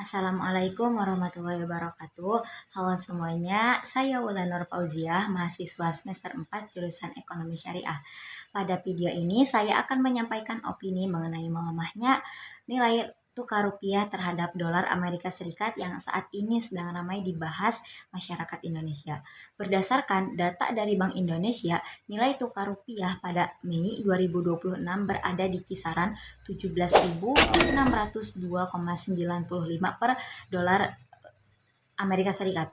Assalamualaikum warahmatullahi wabarakatuh. Halo semuanya, saya Wulanur Fauziah, mahasiswa semester 4 jurusan Ekonomi Syariah. Pada video ini saya akan menyampaikan opini mengenai melemahnya nilai tukar rupiah terhadap dolar Amerika Serikat yang saat ini sedang ramai dibahas masyarakat Indonesia. Berdasarkan data dari Bank Indonesia, nilai tukar rupiah pada Mei 2026 berada di kisaran 17.602,95 per dolar Amerika Serikat.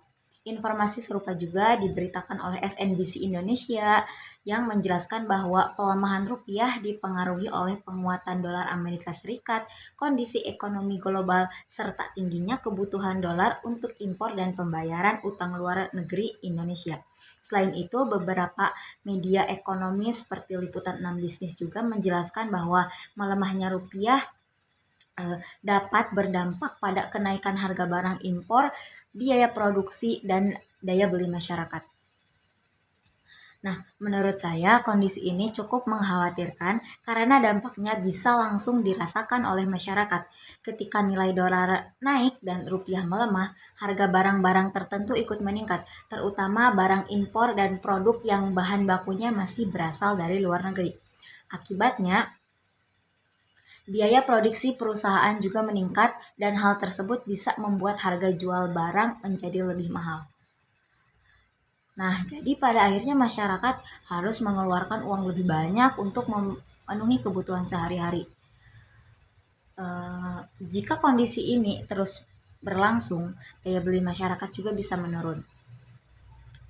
Informasi serupa juga diberitakan oleh SNBC Indonesia yang menjelaskan bahwa pelemahan rupiah dipengaruhi oleh penguatan dolar Amerika Serikat, kondisi ekonomi global, serta tingginya kebutuhan dolar untuk impor dan pembayaran utang luar negeri Indonesia. Selain itu, beberapa media ekonomi seperti Liputan 6 Bisnis juga menjelaskan bahwa melemahnya rupiah dapat berdampak pada kenaikan harga barang impor, biaya produksi, dan daya beli masyarakat. Nah, menurut saya kondisi ini cukup mengkhawatirkan karena dampaknya bisa langsung dirasakan oleh masyarakat. Ketika nilai dolar naik dan rupiah melemah, harga barang-barang tertentu ikut meningkat, terutama barang impor dan produk yang bahan bakunya masih berasal dari luar negeri. Akibatnya, biaya produksi perusahaan juga meningkat dan hal tersebut bisa membuat harga jual barang menjadi lebih mahal. Nah, jadi pada akhirnya masyarakat harus mengeluarkan uang lebih banyak untuk memenuhi kebutuhan sehari-hari. Jika kondisi ini terus berlangsung, daya beli masyarakat juga bisa menurun.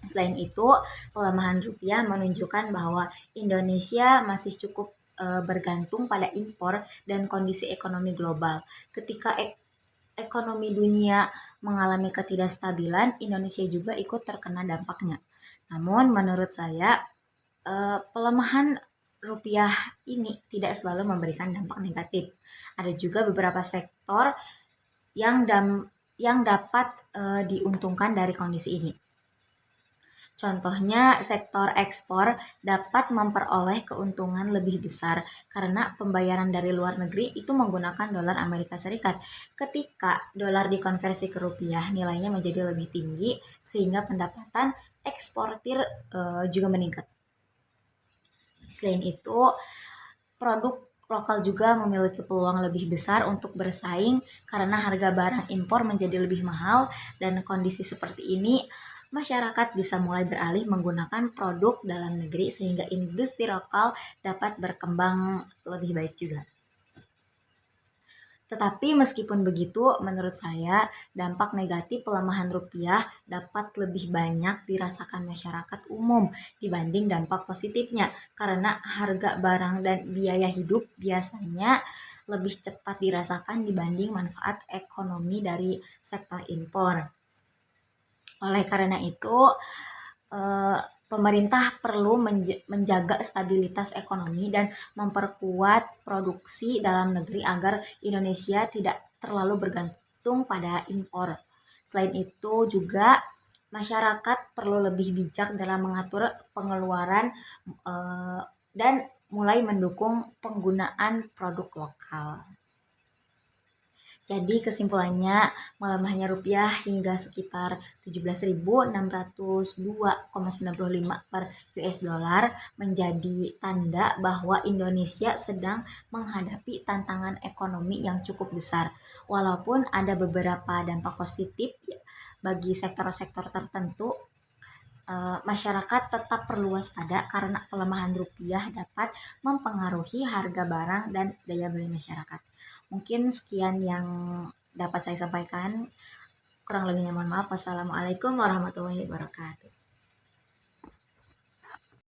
Selain itu, pelemahan rupiah menunjukkan bahwa Indonesia masih cukup bergantung pada impor dan kondisi ekonomi global. Ketika ekonomi dunia mengalami ketidakstabilan, Indonesia juga ikut terkena dampaknya. Namun menurut saya, pelemahan rupiah ini tidak selalu memberikan dampak negatif. Ada juga beberapa sektor yang dapat diuntungkan dari kondisi ini. Contohnya, sektor ekspor dapat memperoleh keuntungan lebih besar karena pembayaran dari luar negeri itu menggunakan dolar Amerika Serikat. Ketika dolar dikonversi ke rupiah, nilainya menjadi lebih tinggi sehingga pendapatan eksportir juga meningkat. Selain itu, produk lokal juga memiliki peluang lebih besar untuk bersaing karena harga barang impor menjadi lebih mahal, dan kondisi seperti ini masyarakat bisa mulai beralih menggunakan produk dalam negeri sehingga industri lokal dapat berkembang lebih baik juga. Tetapi meskipun begitu, menurut saya dampak negatif pelemahan rupiah dapat lebih banyak dirasakan masyarakat umum dibanding dampak positifnya, karena harga barang dan biaya hidup biasanya lebih cepat dirasakan dibanding manfaat ekonomi dari sektor impor. Oleh karena itu, pemerintah perlu menjaga stabilitas ekonomi dan memperkuat produksi dalam negeri agar Indonesia tidak terlalu bergantung pada impor. Selain itu juga masyarakat perlu lebih bijak dalam mengatur pengeluaran dan mulai mendukung penggunaan produk lokal. Jadi kesimpulannya, melemahnya rupiah hingga sekitar 17.602,95 per US dollar menjadi tanda bahwa Indonesia sedang menghadapi tantangan ekonomi yang cukup besar. Walaupun ada beberapa dampak positif bagi sektor-sektor tertentu, masyarakat tetap perlu waspada karena pelemahan rupiah dapat mempengaruhi harga barang dan daya beli masyarakat. Mungkin sekian yang dapat saya sampaikan. Kurang lebihnya mohon maaf. Wassalamualaikum warahmatullahi wabarakatuh.